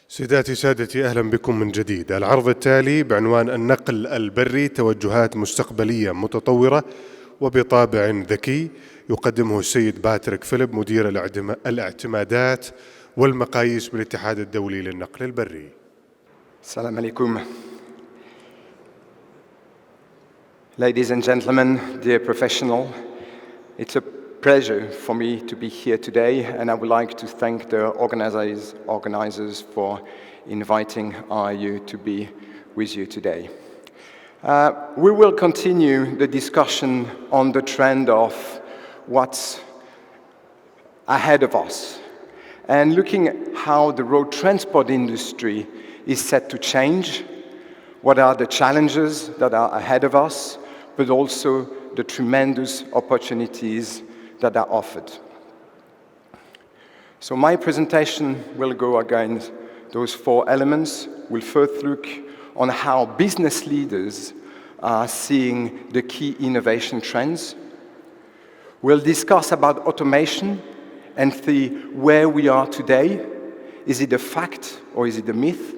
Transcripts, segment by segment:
سيداتي سادتي، أهلا بكم من جديد. العرض التالي بعنوان النقل البري توجهات مستقبلية متطورة وبطابع ذكي، يقدمه السيد باترك فيليب مدير الاعتمادات والمقاييس بالاتحاد الدولي للنقل البري. السلام عليكم. Ladies and gentlemen, dear professional, it's a pleasure for me to be here today, and I would like to thank the organizers for inviting you to be with you today. We will continue the discussion on the trend of what's ahead of us, and looking at how the road transport industry is set to change, what are the challenges that are ahead of us, but also the tremendous opportunities that are offered. So my presentation will go against those four elements. We'll first look on how business leaders are seeing the key innovation trends. We'll discuss about automation and see where we are today. Is it a fact or is it a myth?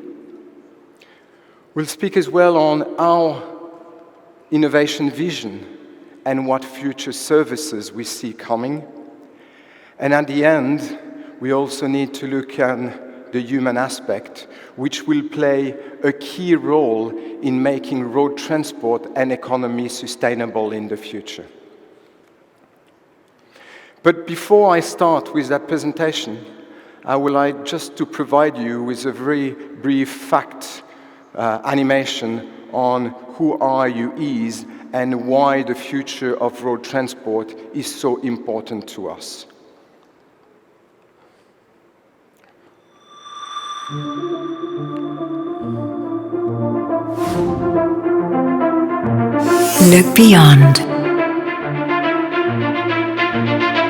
We'll speak as well on our innovation vision and what future services we see coming. And at the end, we also need to look at the human aspect, which will play a key role in making road transport and economy sustainable in the future. But before I start with that presentation, I would like just to provide you with a very brief fact animation on who RU is and why the future of road transport is so important to us. Look beyond.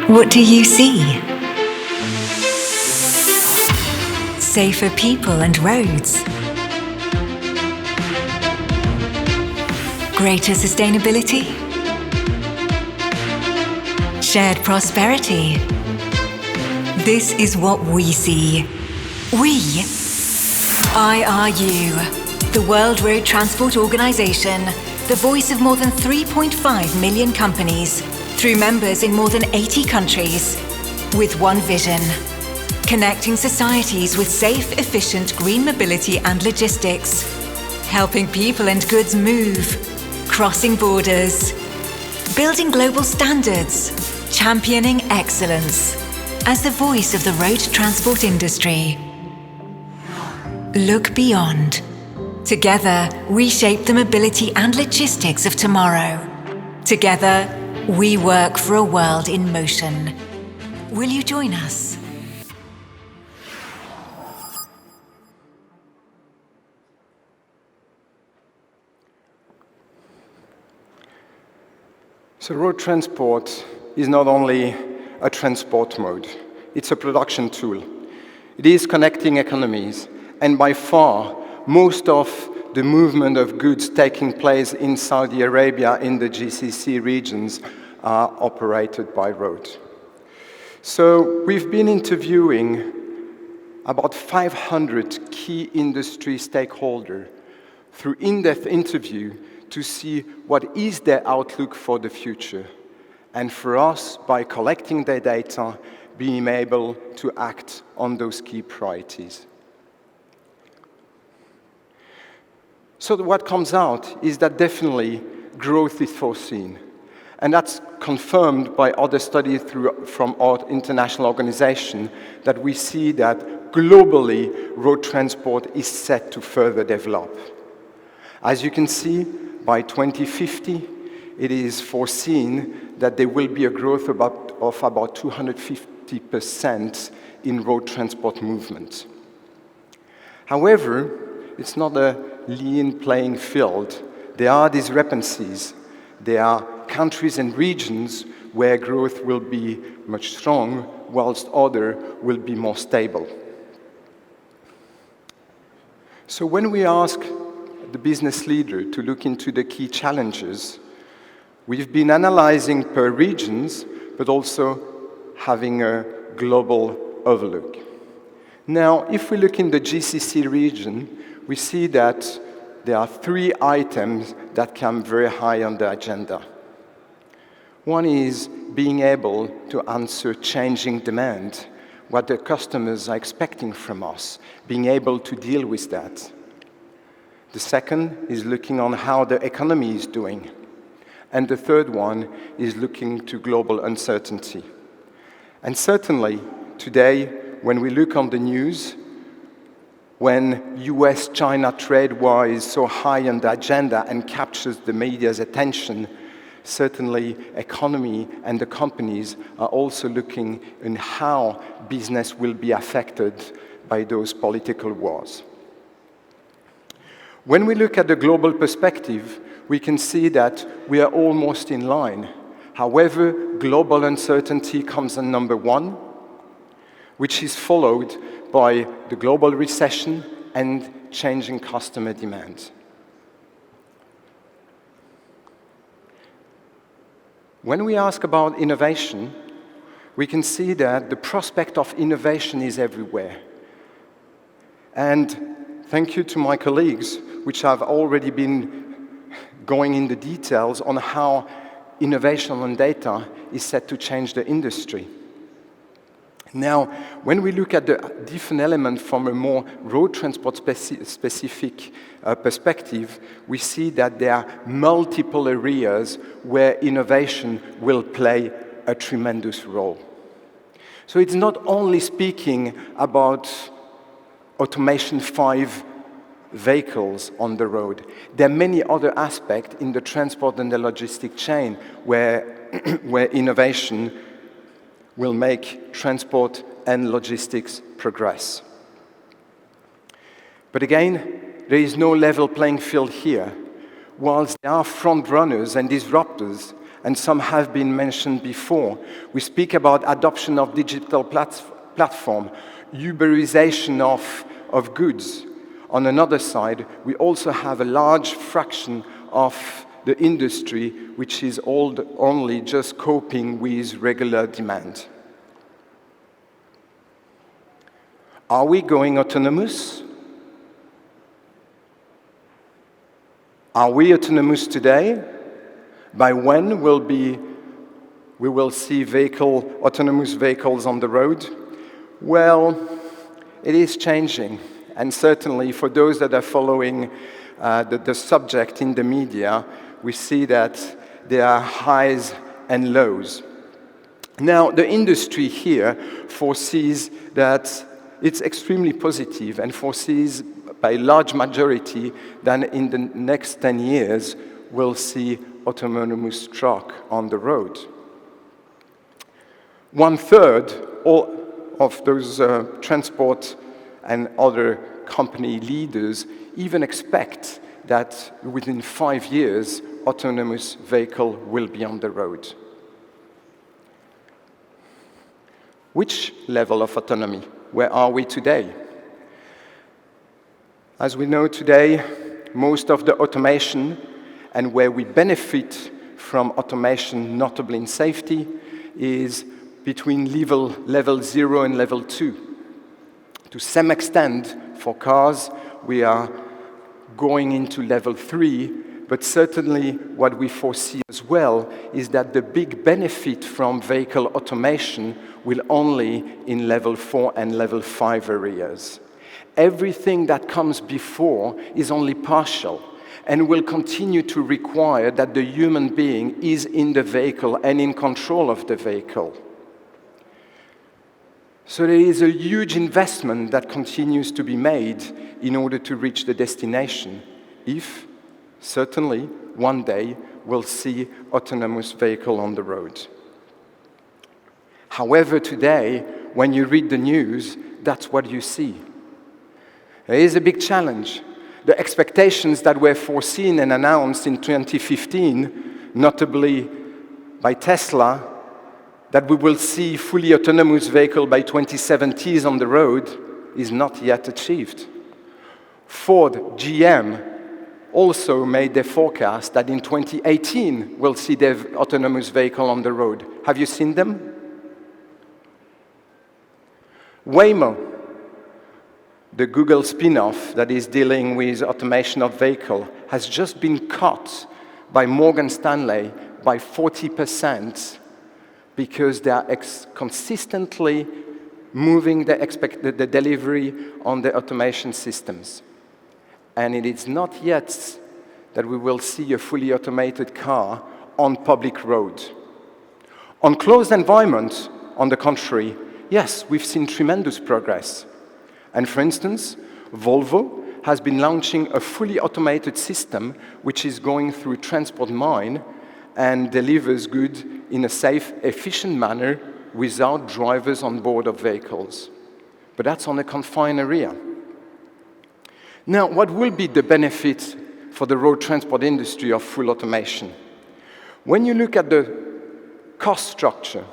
What do you see? Safer people and roads. Greater sustainability. Shared prosperity. This is what we see. We, IRU, the World Road Transport Organization, the voice of more than 3.5 million companies, through members in more than 80 countries, with one vision: connecting societies with safe, efficient green mobility and logistics, helping people and goods move, crossing borders, building global standards, championing excellence as the voice of the road transport industry. Look beyond. Together, we shape the mobility and logistics of tomorrow. Together, we work for a world in motion. Will you join us? So road transport is not only a transport mode, it's a production tool. It is connecting economies, and by far, most of the movement of goods taking place in Saudi Arabia in the GCC regions are operated by road. So we've been interviewing about 500 key industry stakeholders through in-depth interview to see what is their outlook for the future, and for us, by collecting their data, being able to act on those key priorities. So what comes out is that definitely growth is foreseen, and that's confirmed by other studies from our international organization, that we see that globally road transport is set to further develop. As you can see, by 2050, it is foreseen that there will be a growth of about 250% in road transport movement. However, it's not a lean playing field. There are discrepancies. There are countries and regions where growth will be much strong, whilst others will be more stable. So when we ask the business leader to look into the key challenges, we've been analyzing per regions, but also having a global overlook. Now, if we look in the GCC region, we see that there are 3 items that come very high on the agenda. One is being able to answer changing demand, what the customers are expecting from us, being able to deal with that. The second is looking on how the economy is doing. And the third one is looking to global uncertainty. And certainly, today, when we look on the news, when US-China trade war is so high on the agenda and captures the media's attention, certainly economy and the companies are also looking in how business will be affected by those political wars. When we look at the global perspective, we can see that we are almost in line. However, global uncertainty comes in number 1, which is followed by the global recession and changing customer demand. When we ask about innovation, we can see that the prospect of innovation is everywhere. And thank you to my colleagues, which have already been going in the details on how innovation on data is set to change the industry. Now, when we look at the different elements from a more road transport specific perspective, we see that there are multiple areas where innovation will play a tremendous role. So it's not only speaking about automation 5 vehicles on the road. There are many other aspects in the transport and the logistic chain where innovation will make transport and logistics progress. But again, there is no level playing field here. Whilst there are front runners and disruptors, and some have been mentioned before, we speak about adoption of digital platform, Uberization of goods. On another side, we also have a large fraction of the industry which is only just coping with regular demand. Are we going autonomous? Are we autonomous today? By when we will see autonomous vehicles on the road? Well, it is changing. And certainly for those that are following the subject in the media, we see that there are highs and lows. Now, the industry here foresees that it's extremely positive and foresees by large majority that in the next 10 years, we'll see autonomous truck on the road. 1/3 of those transport and other company leaders even expect that within 5 years, autonomous vehicle will be on the road. Which level of autonomy? Where are we today? As we know today, most of the automation and where we benefit from automation, notably in safety, is between level 0 and level 2. To some extent, for cars, we are going into level 3, but certainly what we foresee as well is that the big benefit from vehicle automation will only in level 4 and level 5 areas. Everything that comes before is only partial and will continue to require that the human being is in the vehicle and in control of the vehicle. So there is a huge investment that continues to be made in order to reach the destination, if, certainly, one day we'll see autonomous vehicle on the road. However, today, when you read the news, that's what you see. There is a big challenge. The expectations that were foreseen and announced in 2015, notably by Tesla, that we will see fully autonomous vehicle by 2070 on the road, is not yet achieved. Ford, GM, also made their forecast that in 2018 we'll see their autonomous vehicle on the road. Have you seen them? Waymo, the Google spin-off that is dealing with automation of vehicle, has just been cut by Morgan Stanley by 40% because they are consistently moving the delivery on the automation systems. And it is not yet that we will see a fully automated car on public road. On closed environment, on the contrary, yes, we've seen tremendous progress. And for instance, Volvo has been launching a fully automated system which is going through transport mine and delivers goods in a safe, efficient manner without drivers on board of vehicles. But that's on a confined area. Now, what will be the benefit for the road transport industry of full automation? When you look at the cost structure,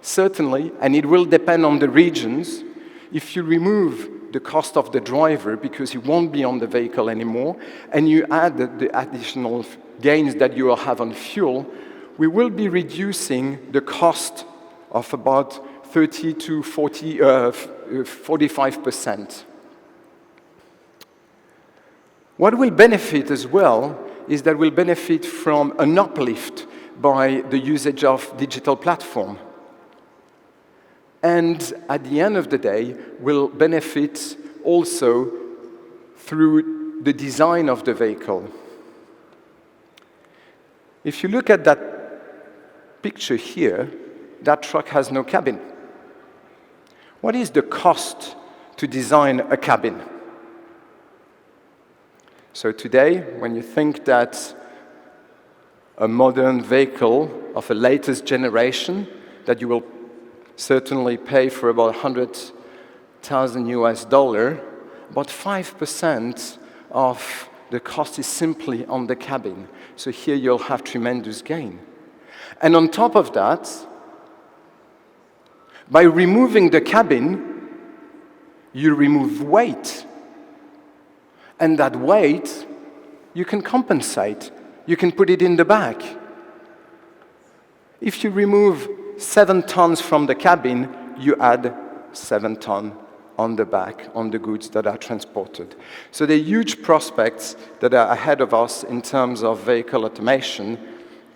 certainly, and it will depend on the regions, if you remove the cost of the driver because he won't be on the vehicle anymore, and you add the additional gains that you will have on fuel, we will be reducing the cost of about 30 to 45%. What will benefit as well is that we'll benefit from an uplift by the usage of digital platform. And at the end of the day, will benefit also through the design of the vehicle. If you look at that picture here, that truck has no cabin. What is the cost to design a cabin? So today, when you think that a modern vehicle of a latest generation that you will certainly pay for about $100,000, about 5% of the cost is simply on the cabin. So here you'll have tremendous gain. And on top of that, by removing the cabin, you remove weight. And that weight, you can compensate. You can put it in the back. If you remove 7 tons from the cabin, you add 7 tons on the back, on the goods that are transported. So there are huge prospects that are ahead of us in terms of vehicle automation,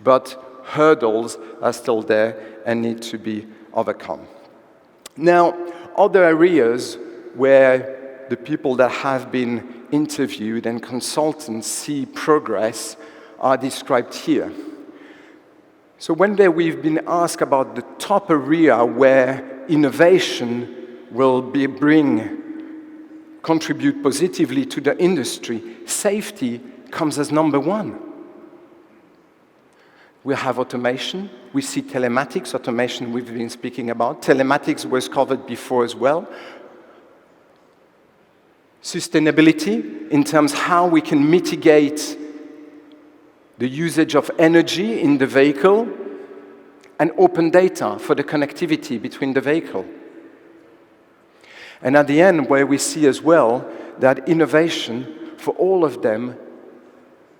but hurdles are still there and need to be overcome. Now, other areas where the people that have been interviewed and consultants see progress are described here. So we've been asked about the top area where innovation will contribute positively to the industry, safety comes as number one. We have automation. We see telematics, automation we've been speaking about. Telematics was covered before as well. Sustainability, in terms of how we can mitigate the usage of energy in the vehicle, and open data for the connectivity between the vehicle. And at the end, where we see as well that innovation for all of them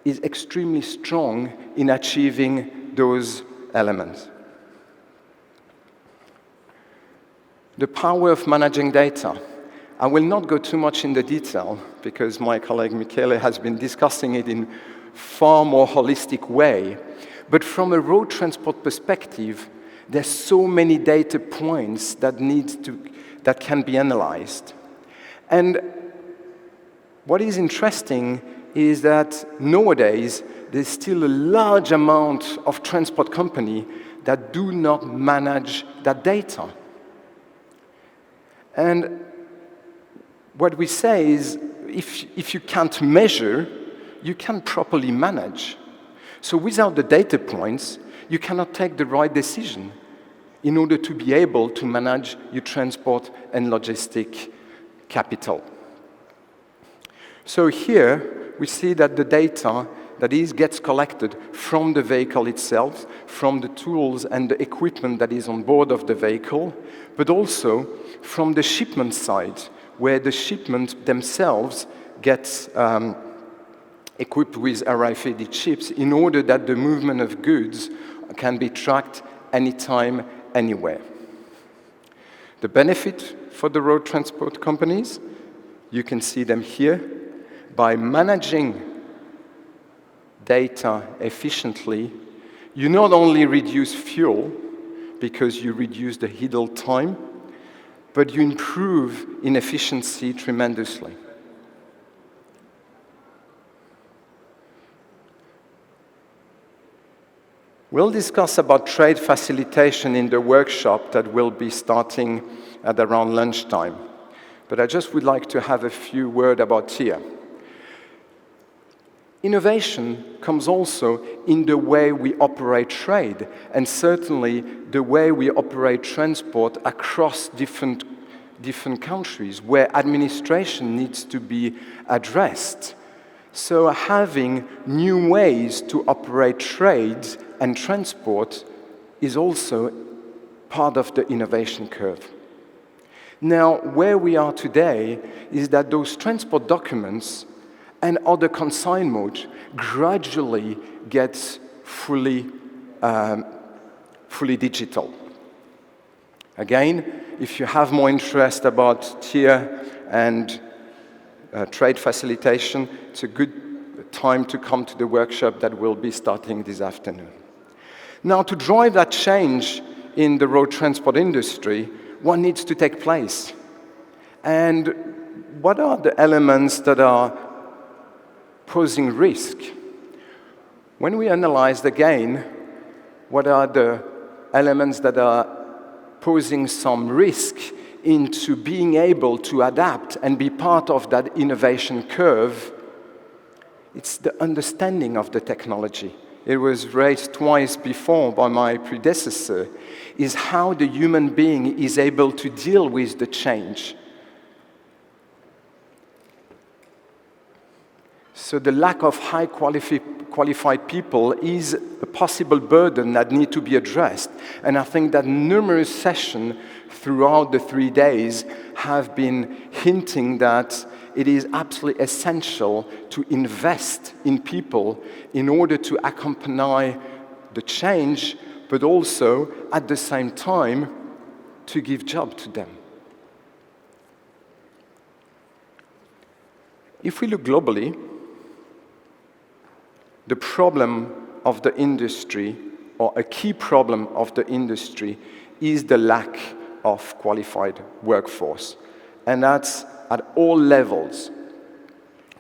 is extremely strong in achieving those elements. The power of managing data. I will not go too much in the detail because my colleague Michele has been discussing it in far more holistic way. But from a road transport perspective, there's so many data points that can be analyzed. And what is interesting is that nowadays, there's still a large amount of transport companies that do not manage that data. And what we say is, if you can't measure, you can't properly manage. So without the data points, you cannot take the right decision in order to be able to manage your transport and logistic capital. So here, we see that the data gets collected from the vehicle itself, from the tools and the equipment that is on board of the vehicle, but also from the shipment side, where the shipment themselves gets equipped with RFID chips in order that the movement of goods can be tracked anytime, anywhere. The benefit for the road transport companies, You can see them here. By managing data efficiently, you not only reduce fuel because you reduce the idle time, but you improve in efficiency tremendously. We'll discuss about trade facilitation in the workshop that will be starting at around lunchtime. But I just would like to have a few words about here. Innovation comes also in the way we operate trade, and certainly the way we operate transport across different countries, where administration needs to be addressed. So having new ways to operate trade and transport is also part of the innovation curve. Now, where we are today is that those transport documents and other consign modes gradually get fully digital. Again, if you have more interest about tier and trade facilitation, it's a good time to come to the workshop that will be starting this afternoon. Now, to drive that change in the road transport industry, what needs to take place? And what are the elements that are posing risk? When we analyzed again, what are the elements that are posing some risk into being able to adapt and be part of that innovation curve, it's the understanding of the technology. It was raised twice before by my predecessor, is how the human being is able to deal with the change. So the lack of high qualified people is a possible burden that need to be addressed. And I think that numerous sessions throughout the 3 days have been hinting that it is absolutely essential to invest in people in order to accompany the change, but also, at the same time, to give job to them. If we look globally, the problem of the industry, or a key problem of the industry, is the lack of qualified workforce. And that's at all levels.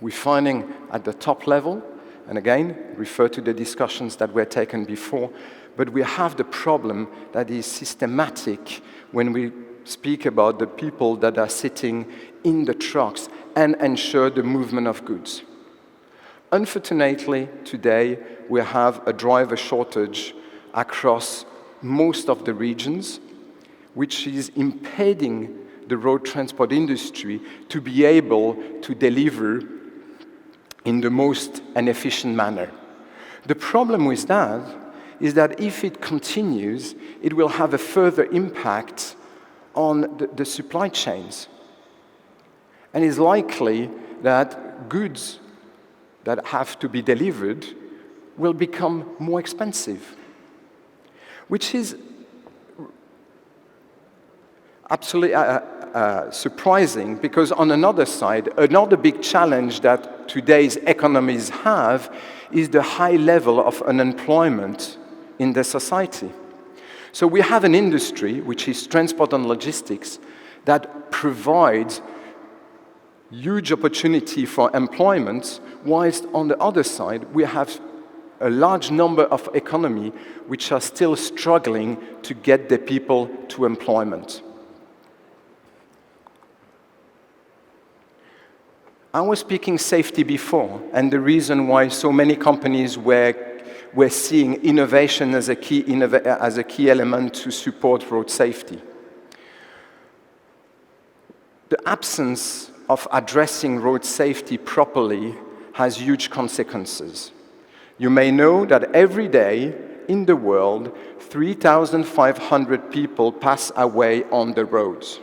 We're finding at the top level, and again, refer to the discussions that were taken before, but we have the problem that is systematic when we speak about the people that are sitting in the trucks and ensure the movement of goods. Unfortunately, today, we have a driver shortage across most of the regions, which is impeding the road transport industry to be able to deliver in the most and efficient manner. The problem with that is that if it continues, it will have a further impact on the supply chains. And it's likely that goods that have to be delivered will become more expensive, which is absolutely surprising, because on another side, another big challenge that today's economies have is the high level of unemployment in the society. So we have an industry, which is transport and logistics, that provides huge opportunity for employment, whilst on the other side, we have a large number of economy which are still struggling to get the people to employment. I was speaking safety before, and the reason why so many companies were seeing innovation as a key element to support road safety. The absence of addressing road safety properly has huge consequences. You may know that every day in the world, 3,500 people pass away on the roads.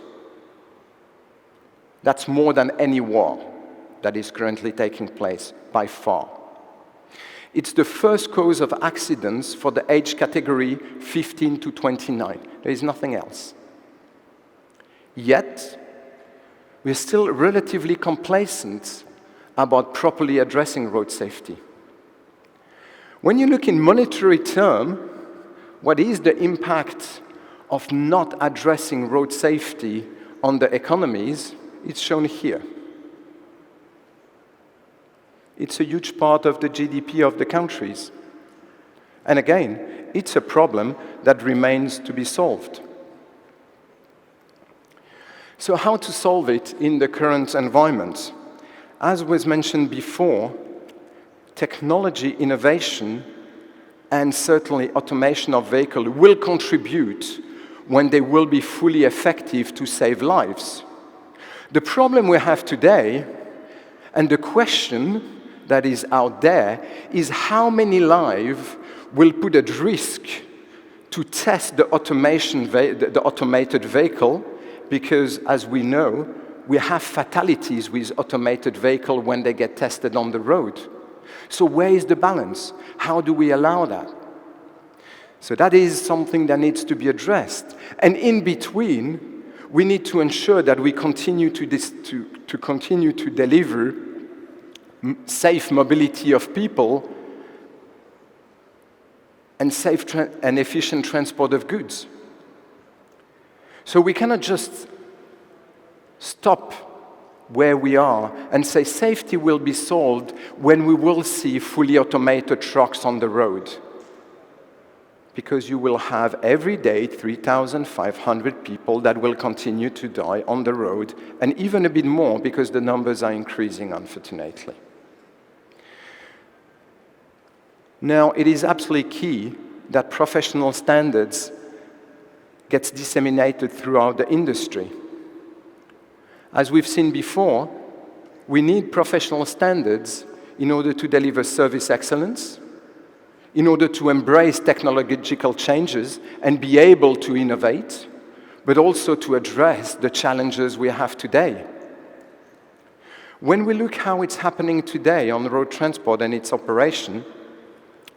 That's more than any war that is currently taking place, by far. It's the first cause of accidents for the age category 15 to 29. There is nothing else. Yet, we're still relatively complacent about properly addressing road safety. When you look in monetary terms, what is the impact of not addressing road safety on the economies? It's shown here. It's a huge part of the GDP of the countries. And again, it's a problem that remains to be solved. So how to solve it in the current environment? As was mentioned before, technology innovation and certainly automation of vehicles will contribute when they will be fully effective to save lives. The problem we have today, and the question that is out there, is how many lives will put at risk to test the automated vehicle, because as we know, we have fatalities with automated vehicles when they get tested on the road. So where is the balance? How do we allow that? So that is something that needs to be addressed. And in between, we need to ensure that we continue to continue to deliver safe mobility of people and safe and efficient transport of goods. So we cannot just stop where we are and say safety will be solved when we will see fully automated trucks on the road. Because you will have every day 3,500 people that will continue to die on the road, and even a bit more because the numbers are increasing, unfortunately. Now, it is absolutely key that professional standards gets disseminated throughout the industry. As we've seen before, we need professional standards in order to deliver service excellence, in order to embrace technological changes and be able to innovate, but also to address the challenges we have today. When we look how it's happening today on road transport and its operation,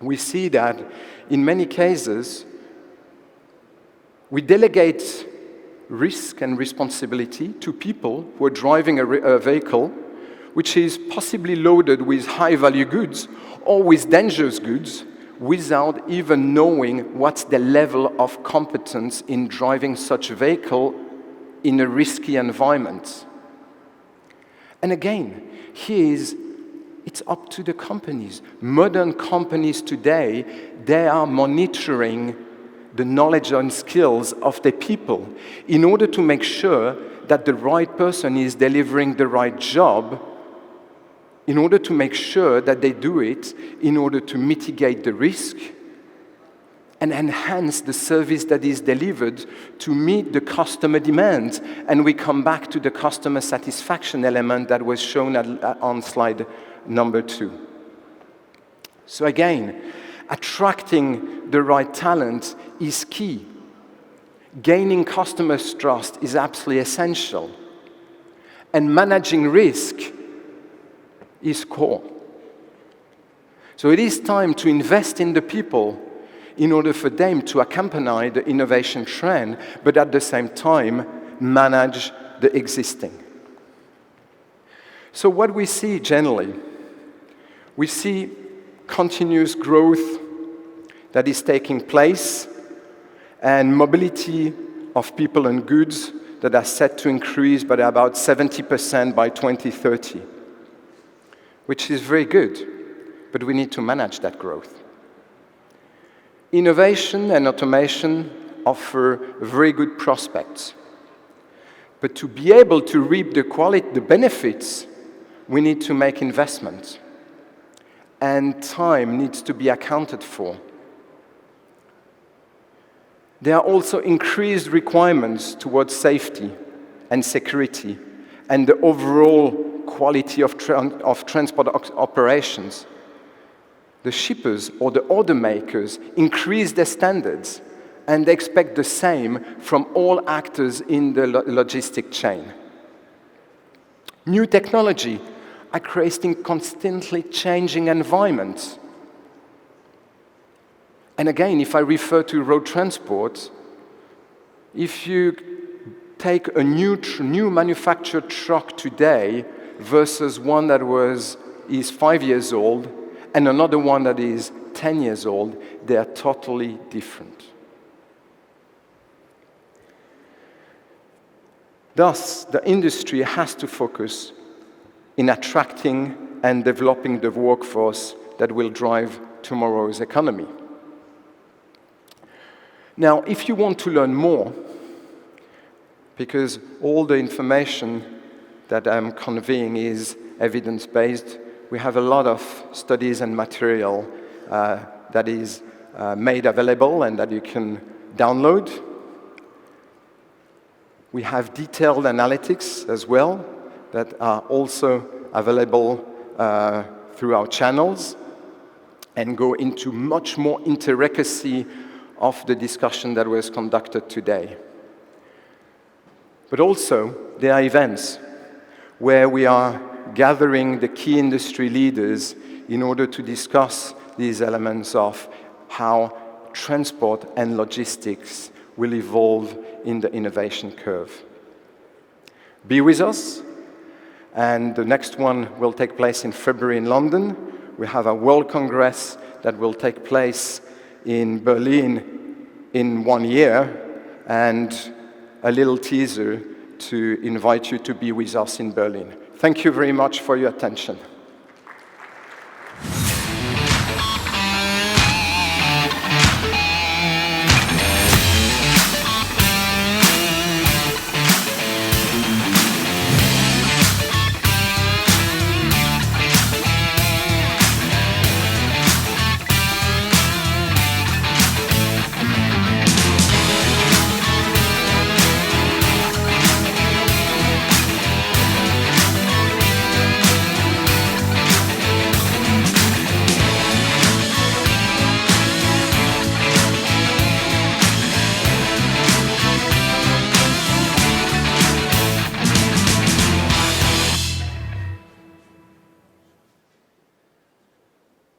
we see that in many cases, we delegate risk and responsibility to people who are driving a vehicle which is possibly loaded with high-value goods or with dangerous goods without even knowing what's the level of competence in driving such a vehicle in a risky environment. And again, it's up to the companies. Modern companies today, they are monitoring the knowledge and skills of the people in order to make sure that the right person is delivering the right job, in order to make sure that they do it in order to mitigate the risk and enhance the service that is delivered to meet the customer demand. And we come back to the customer satisfaction element that was shown on slide number 2. So again, attracting the right talent is key. Gaining customers' trust is absolutely essential. And managing risk is core. So it is time to invest in the people in order for them to accompany the innovation trend, but at the same time, manage the existing. So what we see generally, we see continuous growth that is taking place and mobility of people and goods that are set to increase by about 70% by 2030, which is very good, but we need to manage that growth. Innovation and automation offer very good prospects, but to be able to reap the benefits, we need to make investments. And time needs to be accounted for. There are also increased requirements towards safety and security and the overall quality of transport operations. The shippers or the order makers increase their standards and they expect the same from all actors in the logistic chain. New technology are creating constantly changing environments. And again, if I refer to road transport, if you take a new manufactured truck today versus one that is 5 years old and another one that is 10 years old, they are totally different. Thus, the industry has to focus in attracting and developing the workforce that will drive tomorrow's economy. Now, if you want to learn more, because all the information that I'm conveying is evidence-based, we have a lot of studies and material that is made available and that you can download. We have detailed analytics as well that are also available through our channels and go into much more intricacy of the discussion that was conducted today. But also, there are events where we are gathering the key industry leaders in order to discuss these elements of how transport and logistics will evolve in the innovation curve. Be with us, and the next one will take place in February in London. We have a World Congress that will take place in Berlin in 1 year, and a little teaser to invite you to be with us in Berlin. Thank you very much for your attention.